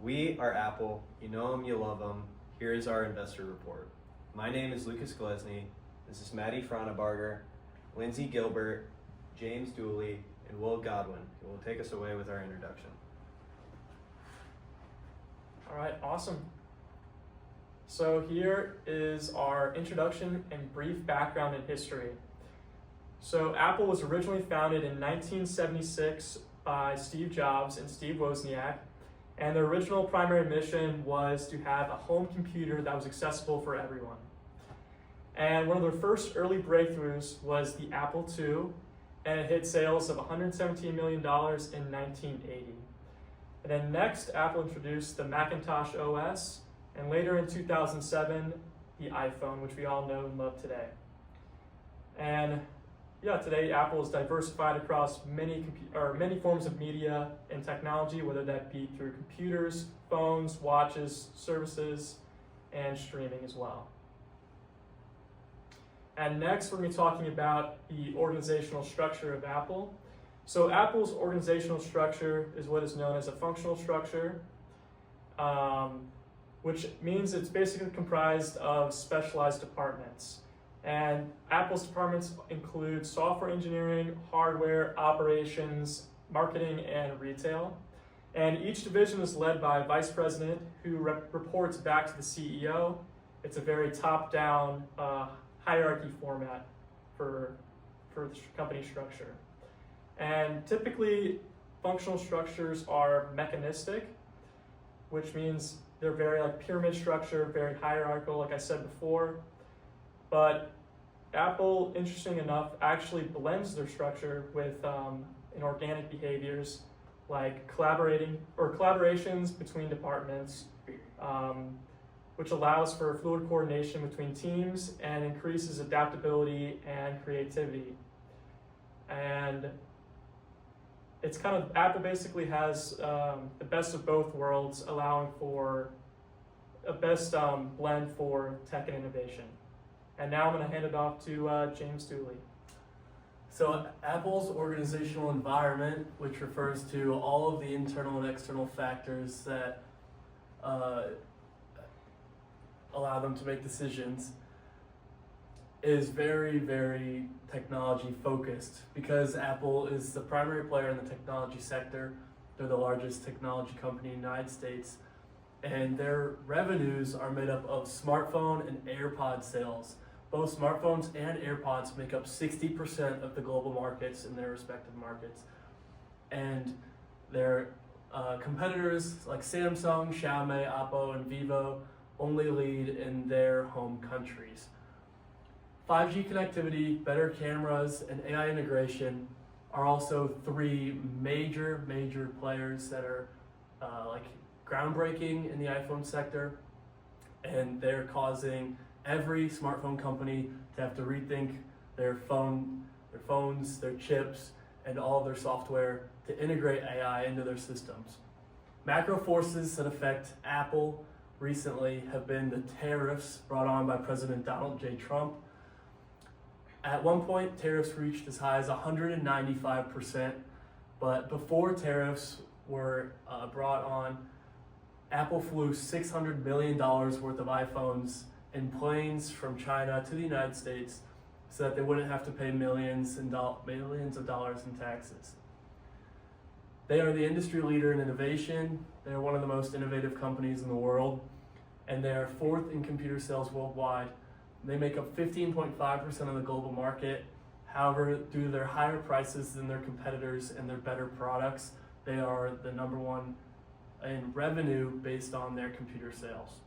We are Apple. You know them, you love them. Here is our investor report. My name is Lucas Glesny. This is Maddie Fraunebarger, Lindsay Gilbert, James Dooley, and Will Godwin, who will take us away with our introduction. All right, awesome. So here is our introduction and brief background and history. So Apple was originally founded in 1976 by Steve Jobs and Steve Wozniak, and their original primary mission was to have a home computer that was accessible for everyone. And one of their first early breakthroughs was the Apple II, and it hit sales of $117 million in 1980. And then next, Apple introduced the Macintosh OS, and later in 2007, the iPhone, which we all know and love today. And yeah, today Apple is diversified across many forms of media and technology, whether that be through computers, phones, watches, services, and streaming as well. And next, we're going to be talking about the organizational structure of Apple. So Apple's organizational structure is what is known as a functional structure, which means it's basically comprised of specialized departments. And Apple's departments include software engineering, hardware, operations, marketing, and retail. And each division is led by a vice president who reports back to the CEO. It's a very top-down hierarchy format for the company structure. And typically, functional structures are mechanistic, which means they're very like pyramid structure, very hierarchical, like I said before. But Apple, interesting enough, actually blends their structure with inorganic behaviors like collaborations between departments, which allows for fluid coordination between teams and increases adaptability and creativity. And it's kind of, Apple basically has the best of both worlds, allowing for a best blend for tech and innovation. And now I'm going to hand it off to James Dooley. So Apple's organizational environment, which refers to all of the internal and external factors that allow them to make decisions, is very, very technology focused. Because Apple is the primary player in the technology sector, they're the largest technology company in the United States, and their revenues are made up of smartphone and AirPod sales. Both smartphones and AirPods make up 60% of the global markets in their respective markets. And their competitors like Samsung, Xiaomi, Oppo, and Vivo only lead in their home countries. 5G connectivity, better cameras, and AI integration are also three major players that are like groundbreaking in the iPhone sector, and they're causing every smartphone company to have to rethink their phones, their chips, and all of their software to integrate AI into their systems. Macro forces that affect Apple recently have been the tariffs brought on by President Donald J. Trump. At one point, tariffs reached as high as 195%, but before tariffs were brought on, Apple flew $600 million worth of iPhones in planes from China to the United States so that they wouldn't have to pay millions of dollars in taxes. They are the industry leader in innovation. They are one of the most innovative companies in the world, and they are fourth in computer sales worldwide. They make up 15.5% of the global market. However, due to their higher prices than their competitors and their better products, they are the number one in revenue based on their computer sales.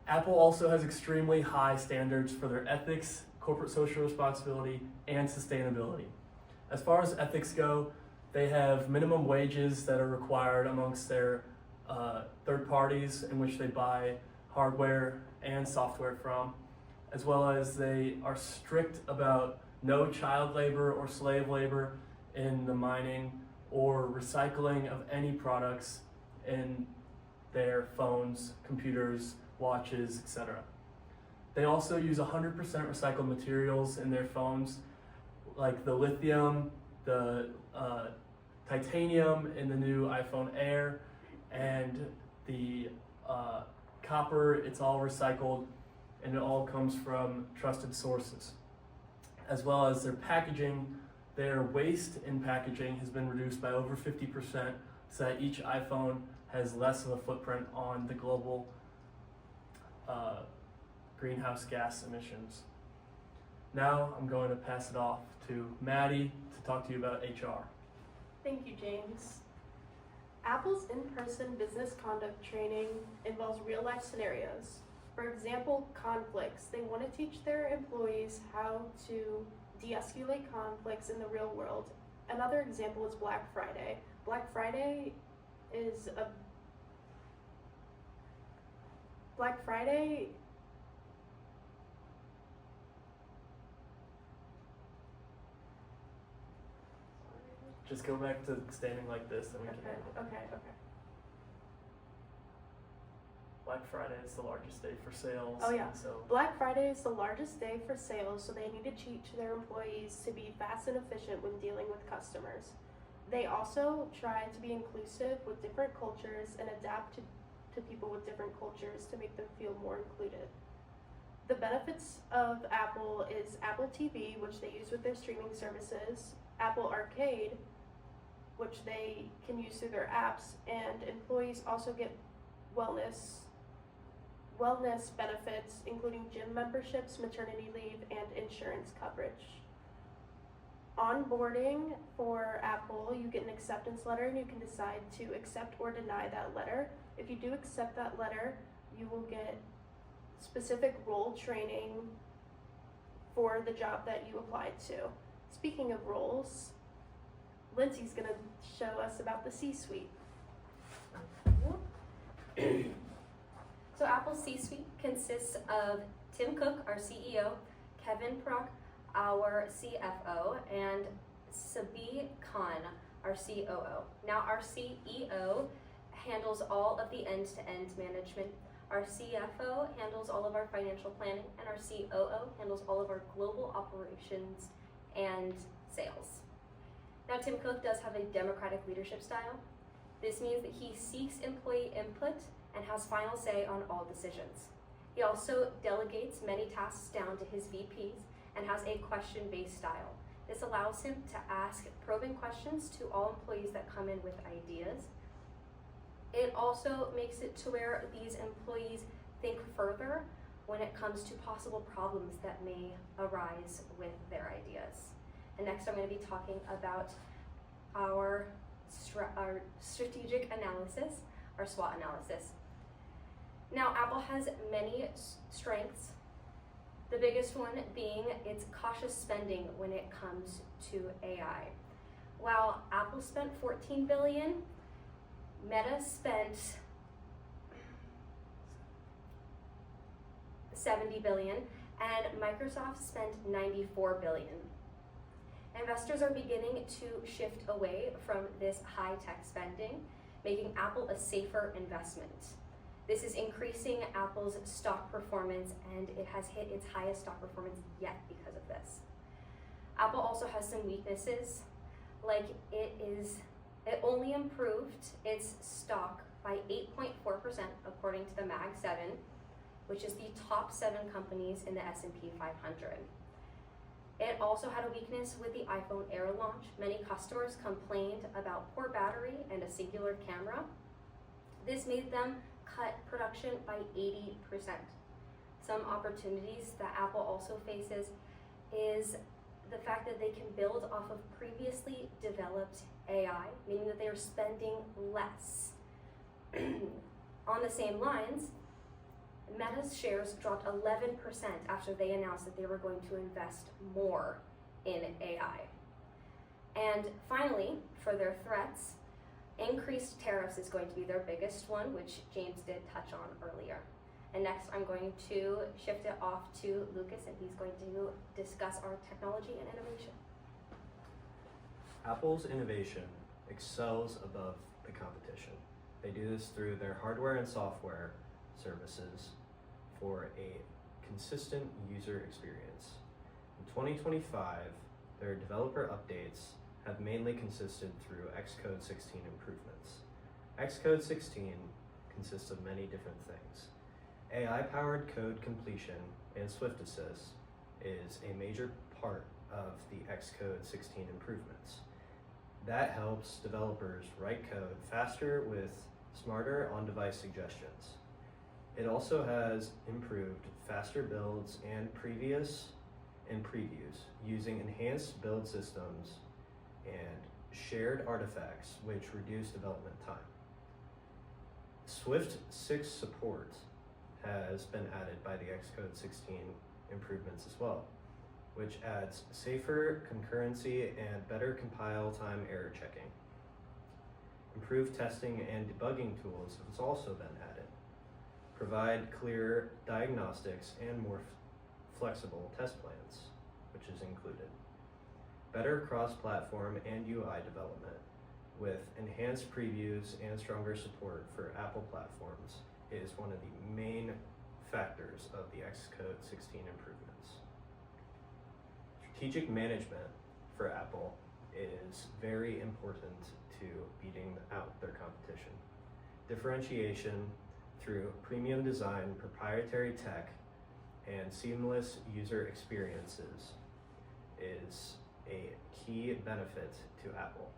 Apple also has extremely high standards for their ethics, corporate social responsibility, and sustainability. As far as ethics go, they have minimum wages that are required amongst their third parties in which they buy hardware and software from, as well as they are strict about no child labor or slave labor in the mining or recycling of any products in their phones, computers, watches, etc. They also use 100% recycled materials in their phones, like the lithium, the titanium in the new iPhone Air, and the copper, it's all recycled, and it all comes from trusted sources. As well as their packaging, their waste in packaging has been reduced by over 50%, so that each iPhone has less of a footprint on the global greenhouse gas emissions. Now I'm going to pass it off to Maddie to talk to you about HR. Thank you, James. Apple's in-person business conduct training involves real-life scenarios. For example, conflicts. They want to teach their employees how to de-escalate conflicts in the real world. Another example is Black Friday. Black Friday Just go back to standing like this and we can Okay. Black Friday is the largest day for sales. Oh, yeah. And so Black Friday is the largest day for sales, so they need to teach their employees to be fast and efficient when dealing with customers. They also try to be inclusive with different cultures and adapt to people with different cultures to make them feel more included. The benefits of Apple is Apple TV, which they use with their streaming services, Apple Arcade, which they can use through their apps, and employees also get wellness benefits, including gym memberships, maternity leave, and insurance coverage. Onboarding for Apple, you get an acceptance letter and you can decide to accept or deny that letter. If you do accept that letter, you will get specific role training for the job that you applied to. Speaking of roles, Lindsay's gonna show us about the C-suite. So Apple's C-suite consists of Tim Cook, our CEO, Kevin Prock, our CFO, and Sabi Khan, our COO. Now our CEO handles all of the end-to-end management. Our CFO handles all of our financial planning, and our COO handles all of our global operations and sales. Now Tim Cook does have a democratic leadership style. This means that he seeks employee input and has final say on all decisions. He also delegates many tasks down to his VPs and has a question-based style. This allows him to ask probing questions to all employees that come in with ideas. It also makes it to where these employees think further when it comes to possible problems that may arise with their ideas. And next I'm going to be talking about our strategic analysis, our SWOT analysis. Now, Apple has many strengths, the biggest one being its cautious spending when it comes to AI. While Apple spent $14 billion, Meta spent $70 billion, and Microsoft spent $94 billion. Investors are beginning to shift away from this high-tech spending, making Apple a safer investment. This is increasing Apple's stock performance, and it has hit its highest stock performance yet because of this. Apple also has some weaknesses, like it only improved its stock by 8.4% according to the Mag 7, which is the top 7 companies in the S&P 500. It also had a weakness with the iPhone Air launch. Many customers complained about poor battery and a singular camera. This made them cut production by 80%. Some opportunities that Apple also faces is the fact that they can build off of previously developed AI, meaning that they are spending less. On the same lines, Meta's shares dropped 11% after they announced that they were going to invest more in AI. And finally, for their threats, increased tariffs is going to be their biggest one, which James did touch on earlier. And next, I'm going to shift it off to Lucas, and he's going to discuss our technology and innovation. Apple's innovation excels above the competition. They do this through their hardware and software services for a consistent user experience. In 2025, their developer updates have mainly consisted through Xcode 16 improvements. Xcode 16 consists of many different things. AI-powered code completion and Swift Assist is a major part of the Xcode 16 improvements. That helps developers write code faster with smarter on-device suggestions. It also has improved faster builds and previews using enhanced build systems and shared artifacts which reduce development time. Swift 6 support has been added by the Xcode 16 improvements as well, which adds safer concurrency and better compile time error checking. Improved testing and debugging tools has also been added. Provide clear diagnostics and more flexible test plans, which is included. Better cross-platform and UI development with enhanced previews and stronger support for Apple platforms is one of the main factors of the Xcode 16 improvements. Strategic management for Apple is very important to beating out their competition. Differentiation through premium design, proprietary tech, and seamless user experiences is a key benefit to Apple.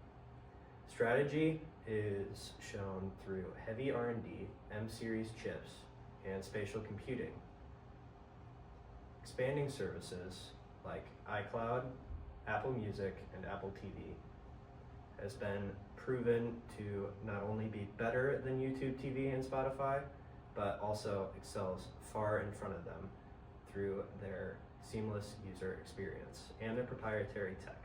Strategy is shown through heavy R&D, M-series chips, and spatial computing. Expanding services like iCloud, Apple Music, and Apple TV has been proven to not only be better than YouTube TV and Spotify, but also excels far in front of them through their seamless user experience and their proprietary tech.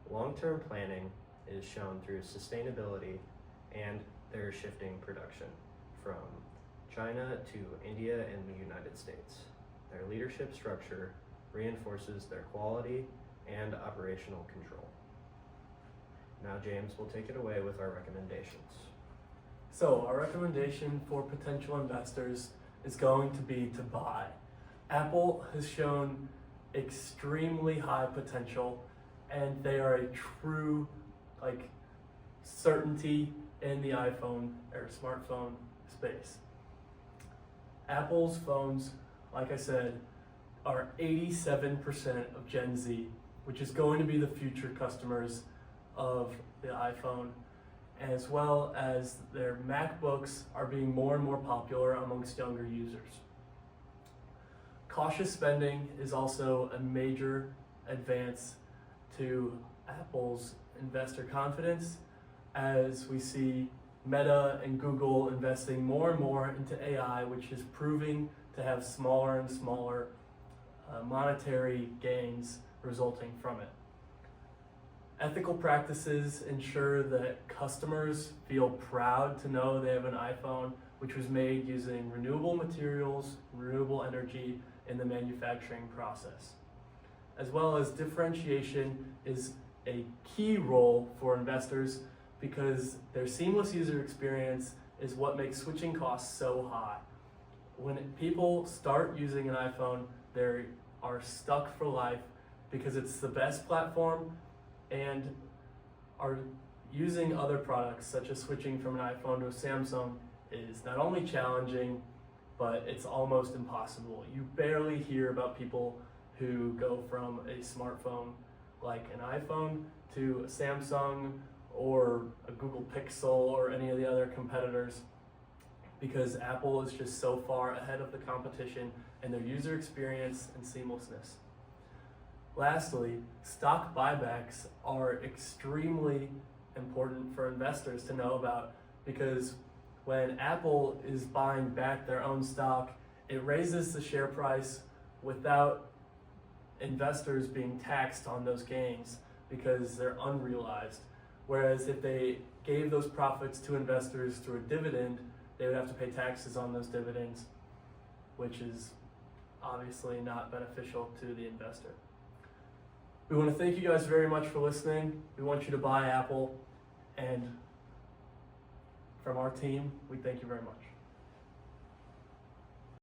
Long-term planning is shown through sustainability and their shifting production from China to India and the United States. Their leadership structure reinforces their quality and operational control. Now James will take it away with our recommendations. So our recommendation for potential investors is going to be to buy. Apple has shown extremely high potential, and they are a true certainty in the iPhone or smartphone space. Apple's phones, like I said, are 87% of Gen Z, which is going to be the future customers of the iPhone, as well as their MacBooks are being more and more popular amongst younger users. Cautious spending is also a major advance to Apple's investor confidence, as we see Meta and Google investing more and more into AI, which is proving to have smaller and smaller monetary gains resulting from it. Ethical practices ensure that customers feel proud to know they have an iPhone which was made using renewable materials, renewable energy in the manufacturing process. As well as differentiation is a key role for investors because their seamless user experience is what makes switching costs so high. When people start using an iPhone, they are stuck for life because it's the best platform, and are using other products such as switching from an iPhone to a Samsung is not only challenging, but it's almost impossible. You barely hear about people who go from a smartphone like an iPhone to a Samsung or a Google Pixel or any of the other competitors, because Apple is just so far ahead of the competition in their user experience and seamlessness. Lastly, stock buybacks are extremely important for investors to know about, because when Apple is buying back their own stock, it raises the share price without investors being taxed on those gains because they're unrealized. Whereas if they gave those profits to investors through a dividend, they would have to pay taxes on those dividends, which is obviously not beneficial to the investor. We want to thank you guys very much for listening. We want you to buy Apple, and from our team, we thank you very much.